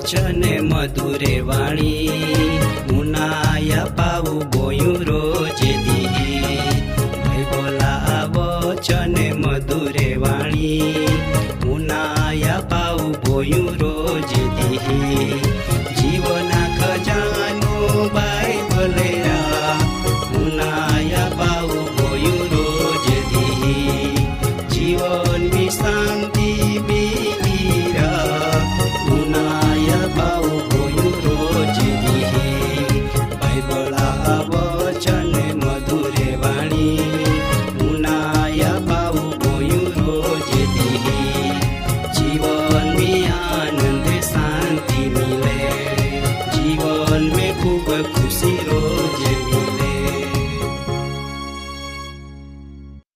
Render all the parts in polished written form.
વચને મધુરે વાણી મુનાયા પાવું બોયું રોજે દી ભાઈ બોલા વચને મધુરે વાણી મુનાયા પાવું બોયું રોજે દી જીવના ખજાનો બાઇબલે મુનાયા પાવું બોયું રોજે દી જીવનની શાંતિ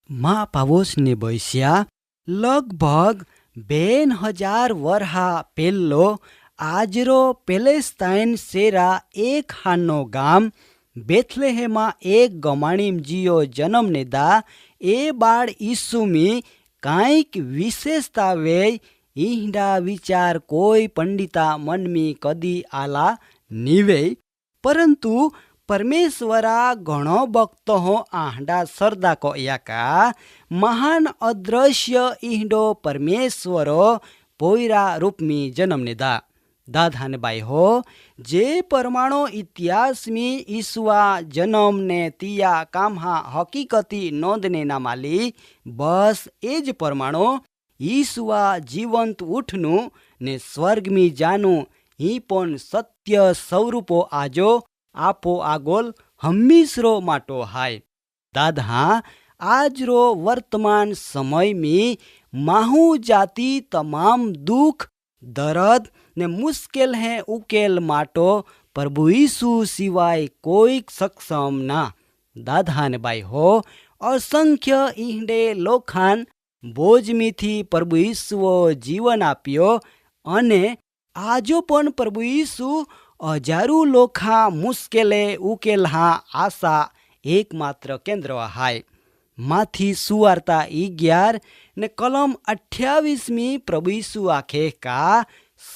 મા પાવોસને બસ્યા લગભગ 2000 વર્ષા પહેલો આજરો પેલેસ્ટાઇન સેરા એક હાનો ગામ બેથલેહેમાં એક ગમાણીમ જીયો જન્મને દા એ બાળ ઈસુમી કાંઈક વિશેષતા વેય ઈંડા વિચાર કોઈ પંડિતા મનમી કદી આલા નિવેય પરંતુ પરમેશ્વરા ઘણો ભક્તો હો આંડા સરદા કો યાકા મહાન અદ્રશ્ય ઈંડો પરમેશ્વરો પોયરા રૂપમી જન્મને દા દાદાને બાઈ હો જે પરમાણો ઇતિહાસમી ઈસુઆ જન્મને તિયા કામહા હકીકતી નોંધને ના માલી બસ એ જ પરમાણો ઈસુઆ જીવંત ઉઠનું ને સ્વર્ગમી જાનું હી પણ સત્ય સ્વરૂપો આજો આપો આગોલ હમીસરો માટો હાય દાદા આજરો વર્તમાન સમયમી માહુ જાતિ તમામ દુઃખ દર્દ ને મુશ્કેલ હે ઉકેલ માટો પ્રભુ ઈસુ સિવાય કોઈક સક્ષમ ના દાદાને બાઈ હો અસંખ્ય ઈંડે લોખાન બોજમીથી પ્રભુ ઈસુઓ જીવન આપ્યો અને આજો પણ પ્રભુ ઈસુ હજારો લોખા મુશ્કેલે ઉકેલ હા આશા એકમાત્ર કેન્દ્ર હાય માથી સુવાર્તા 11 ને કલમ 28મી પ્રભુ ઈસુ આખે કા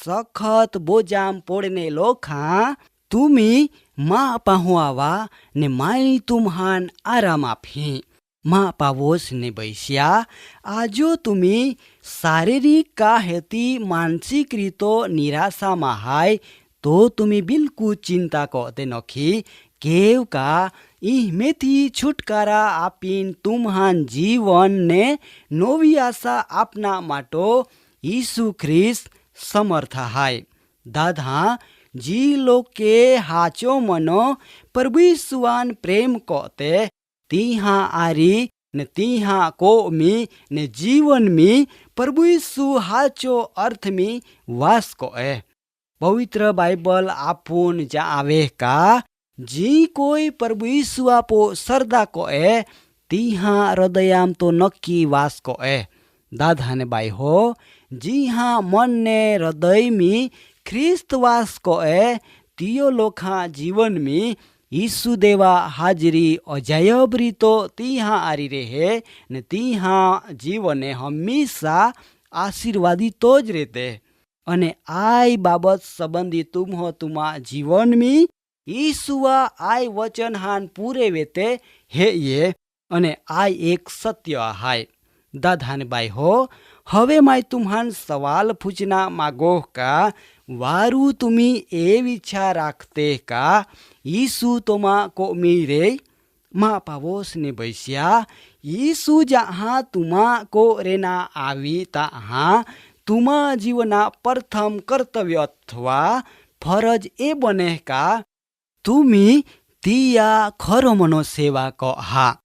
સખત બોજામ પોડને લોખા તુમી મા પાहुआवा ને માઈ તુમ્હાન આરામ આપી મા પાવોસ ને બૈસ્યા આજો તુમી શારીરિક કા હેતી માનસિક રીતો નિરાશામાં હાય તો तुम्ही बिल्कुल चिंता करते नखी केव का इहमेथी छुटकारा आपीन तुम्हान जीवन ने नवी आशा आपना माटो ईसु ख्रिस्त समर्थ हाय दादा जी लोग के हाचो मनो प्रभु ईसुआन प्रेम कोते तीहा आरी ने तीहा को मी ने जीवन मी प्रभु ईसु हाचो अर्थ मी वास को पवित्र बाइबल आपुन जा आवे का जी कोई प्रभु ईसु आपो सरदा को तीहा हृदयाम तो नक्की वास को दादा ने बाई हो जी हाँ मन ने हृदय में ख्रिस्त वास को तियो लोखा जीवन में ईसु देवा हाजरी अजायब रीतो तीहा आरी रहे ने तीहा जीवन हमेशा आशीर्वादी तो ज रहते અને આય બાબત સંબંધી તુમ હો તુમા જીવન મી ઈસુઆ આય વચન હાન પૂરે વેતે હે ये અને આય એક સત્ય હાય દાદાને બાઈ હો હવે માય તુમ્હાન સવાલ પૂછના માગો કા વારું तुमी એ વિચાર રાખતે કા ઈસુ તોમા કો મીરે मा पावोस ने बैस्या ईसु जहाँ तुमा को रेना आवी तहाँ तुमा जीवना प्रथम कर्तव्य अथवा फरज ए बने का तुमी तिया खरो मनो सेवा को हा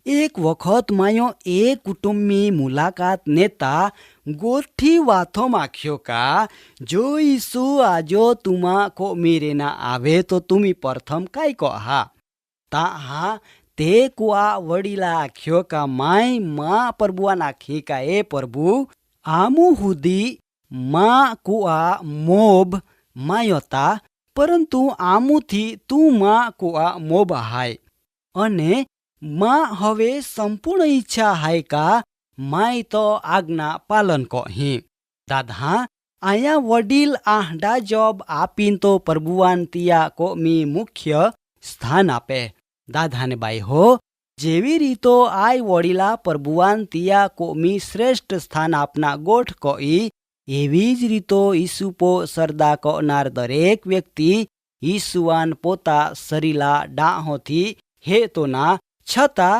એક વખત માયો એ કુટુંબની મુલાકાત नेता गोठी वाथो माख्यो का जो ईसु आजो तुमा को मीरेना आवे तो तुम्ही प्रथम काय को हा ता हा ते कुआ वडीला आख्यो का माय मा प्रभुआ नाखी का ए प्रभु आमु हुदी मा कुआ मोब मायोता परंतु आमुथी तू मा कुआ मोब हाय अने मा हवे संपूर्ण इच्छा हाय का माय तो आज्ञा पालन कोही दादा आया वडील आहडा जॉब आपीन तो प्रभुवान तिया को मी मुख्य स्थान आपे दादा ने बाई हो जेवी रीतो आय वडीला प्रभुवान तिया को मी श्रेष्ठ स्थान आपना गोठ कोई एवी ज रीतो ईसुपो सरदा कोनार दरेक व्यक्ति ईसुवान पोता सरीला डाहोथी हे तो ना छता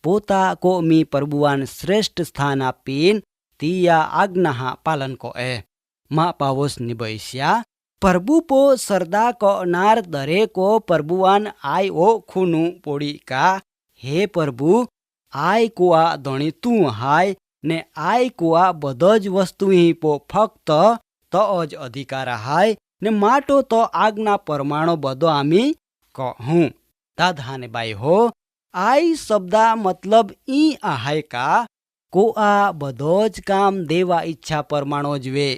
पोता को मी प्रभुवान श्रेष्ठ स्थान आपीन तिया आज्ञा पालन को ए मा पावोस निबैस्या प्रभु पो सरदा को नार दरे को प्रभुवान आय ओ खुनु पोड़ी का हे प्रभु आय कुआ धणी तू हाय ने आय कुआ बधज वस्तु ही पो फक्त तो अज अधिकार हाय ने माटो तो आज्ञा परमाणो बधो आमी कहूं दादा ने बाई हो आई शब्दा मतलब ई आहाय का को आ बधोज काम देवा इच्छा परमाणो ज वे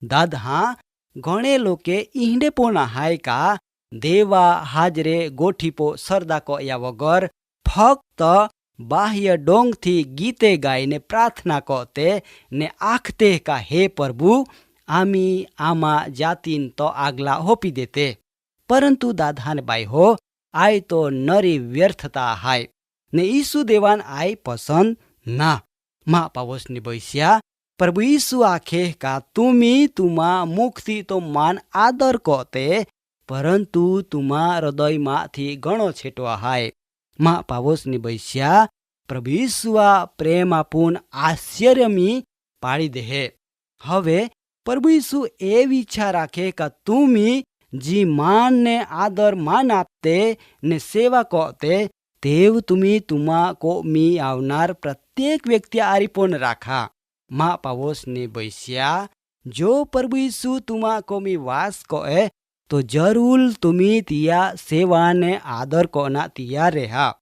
दादा घणे लोके ईंडे पोना हाय का देवा हाजरे गोठी पो सरदा को या वगर फक्त बाह्य डोंग थी गीते गायने प्रार्थना कोते ने आखते का हे प्रभु आमी आमा जातीन तो आगला होपी देते परंतु दादा ने बाई हो आय तो नरी व्यर्थता हाय ने ईसु देवान आय पसंद ना मा पावस निबैस्या प्रभु ईसु आखे का तुमी तुमा मुक्ति तो मान आदर कोते परंतु तुमा हृदय मा थी घणो छेटो हाय मा पावस निबैस्या प्रभु ईसुआ प्रेम आपून आश्चर्यमी पाड़ी दे हवे प्रभु ईसु ए इच्छा राखे का तुमी जी मान ने आदर मान आपते ने सेवा कोते तेव तुम्ही तुमा को मी आवनार प्रत्येक व्यक्ति आरिपोन राखा मा पावोस ने बैस्या जो प्रभु यीशु तुमा को मी वास को ए तो जरूर तुम्ही तिया सेवा ने आदर को ना तिया रेहा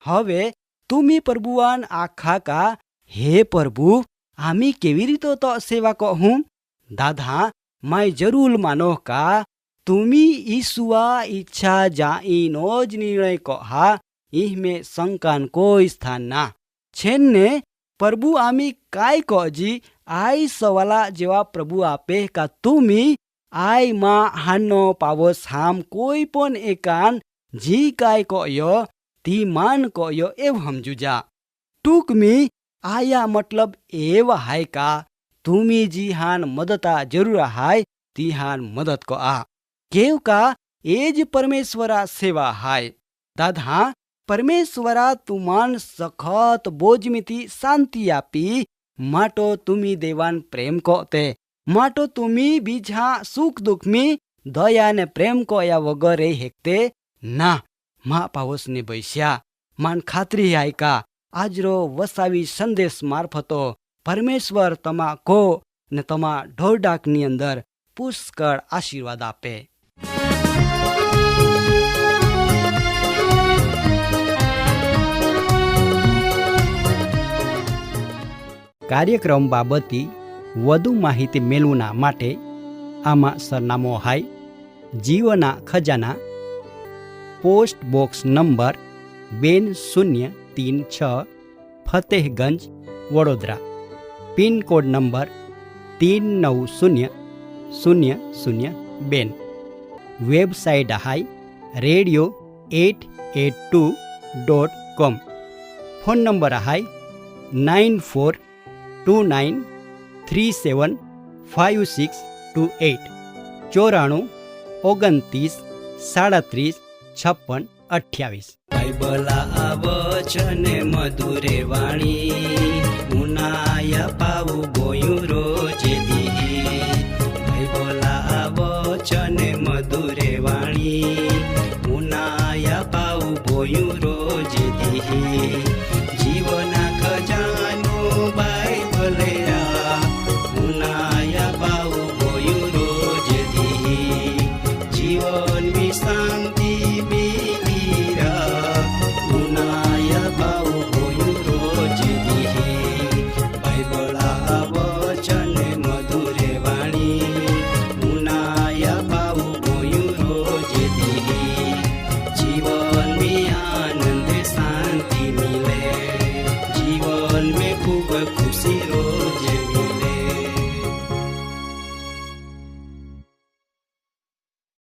हवे तुम्ही प्रभुवान आखा का हे प्रभु आमी केवी रीतो तो सेवा को हूँ दादा मैं जरूर मानो का तुमी ईसुआ इच्छा जाई नोज निर्णय को हा इह में शंकान कोई स्थान ना छेन्ने प्रभु आमी काय को जी आई सवाला जवाब प्रभु आपे का तुमी आई मा हानो पावस हाम कोई पण एकान जी काय को यो ती मान को यो एव हमजुजा टूक मी आया मतलब एव हाय का तुमी जी हान मदता जरूर हाय ती हान मदत को आ केव का एज परमेश्वरा सेवा हाय दादा परमेश्वरा तुमान सखत बोजमिती शांति आपी माटो तुमी देवान प्रेम कोते माटो तुमी बीझा सुख दुख में दया ने प्रेम को या वगरे हेकते ना मा पावस ने बैस्या मान खात्री आय का आजरो वसावी संदेश मार्फतो परमेश्वर तमा को ने तमा ढोरडाकनी अंदर पुष्कळ आशीर्वाद आपे કાર્યક્રમ બાબતની વધુ માહિતી મેળવના માટે આમાં સરનામો હાય જીવના ખજાના post box number 2036 Fatehganj Vadodara pin code number 390002 website હાય radio882.com ફોન નંબર હાય 9429375628 9429375628 બાઇબલા આવચને મધુરે વાણી મુનાયા પાવું ગોયું રોજે દી બાઇબલા આવચને